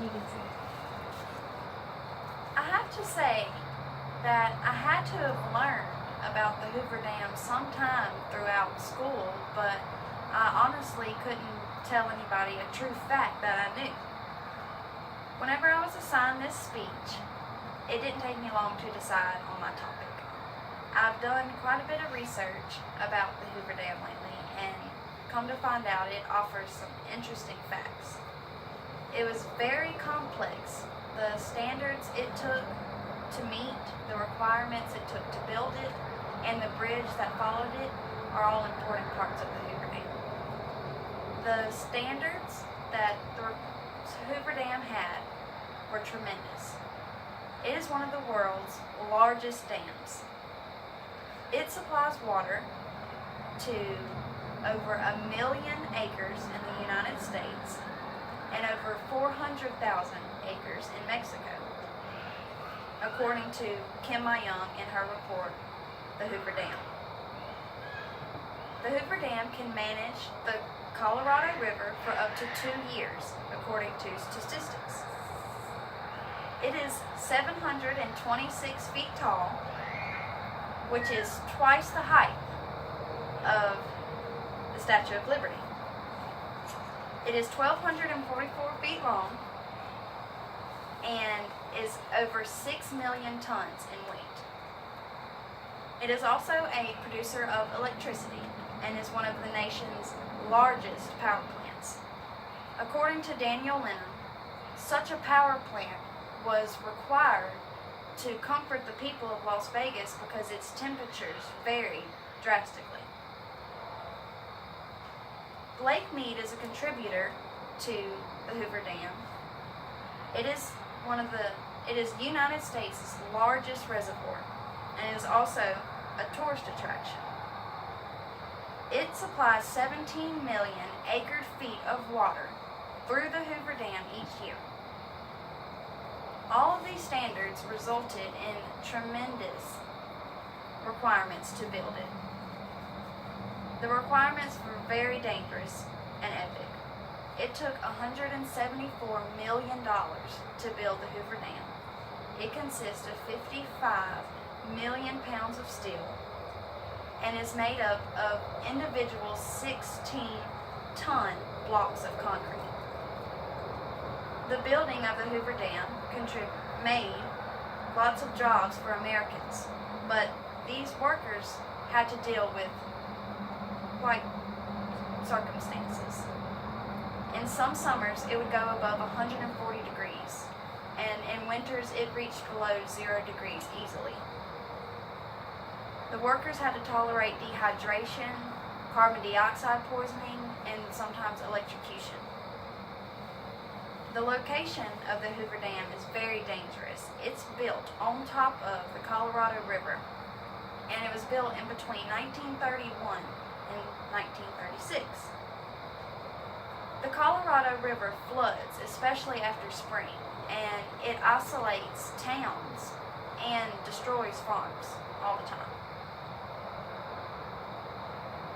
You can see. I have to say that I had to have learned about the Hoover Dam sometime throughout school, but I honestly couldn't tell anybody a true fact that I knew. Whenever I was assigned this speech, it didn't take me long to decide on my topic. I've done quite a bit of research about the Hoover Dam lately, and come to find out it offers some interesting facts. It was very complex. The standards it took to meet, the requirements it took to build it, and the bridge that followed it are all important parts of the Hoover Dam. The standards that the Hoover Dam had were tremendous. It is one of the world's largest dams. It supplies water to over 1 million acres in the United States and over 400,000 acres in Mexico, according to Kim Young in her report, The Hoover Dam. The Hoover Dam can manage the Colorado River for up to 2 years, according to statistics. It is 726 feet tall, which is twice the height of the Statue of Liberty. It is 1,244 feet long and is over 6 million tons in weight. It is also a producer of electricity and is one of the nation's largest power plants. According to Daniel Lennon, such a power plant was required to comfort the people of Las Vegas because its temperatures varied drastically. Lake Mead is a contributor to the Hoover Dam. It is the United States' largest reservoir and is also a tourist attraction. It supplies 17 million acre-feet of water through the Hoover Dam each year. All of these standards resulted in tremendous requirements to build it. The requirements were very dangerous and epic. It took $174 million to build the Hoover Dam. It consists of 55 million pounds of steel and is made up of individual 16-ton blocks of concrete. The building of the Hoover Dam made lots of jobs for Americans, but these workers had to deal with quite circumstances. In some summers, it would go above 140 degrees, and in winters, it reached below 0 degrees easily. The workers had to tolerate dehydration, carbon dioxide poisoning, and sometimes electrocution. The location of the Hoover Dam is very dangerous. It's built on top of the Colorado River, and it was built in between 1931 and 1936. The Colorado River floods, especially after spring, and it isolates towns and destroys farms all the time.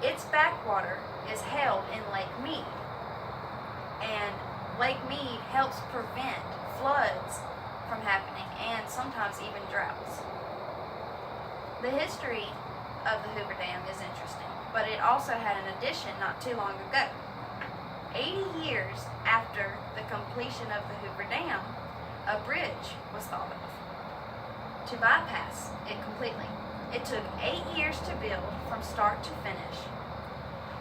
Its backwater is held in Lake Mead, and Lake Mead helps prevent floods from happening and sometimes even droughts. The history of the Hoover Dam is interesting, but it also had an addition not too long ago. 80 years after the completion of the Hoover Dam, a bridge was thought of to bypass it completely. It took 8 years to build from start to finish,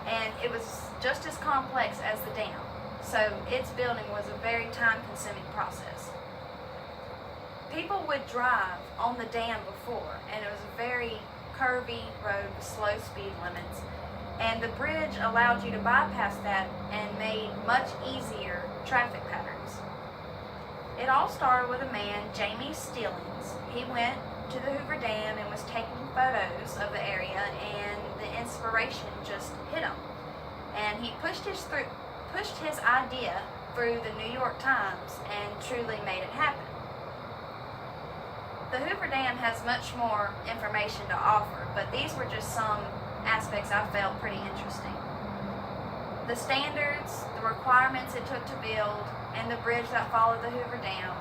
and it was just as complex as the dam. So its building was a very time-consuming process. People would drive on the dam before, and it was a very curvy road with slow speed limits. And the bridge allowed you to bypass that and made much easier traffic patterns. It all started with a man, Jamie Stillings. He went to the Hoover Dam and was taking photos of the area, and the inspiration just hit him. And he pushed his idea through the New York Times and truly made it happen. The Hoover Dam has much more information to offer, but these were just some aspects I felt pretty interesting. the standards, the requirements it took to build, and the bridge that followed the Hoover Dam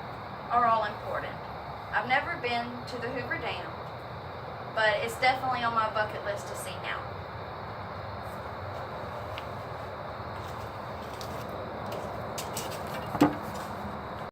are all important. I've never been to the Hoover Dam, but it's definitely on my bucket list to see now.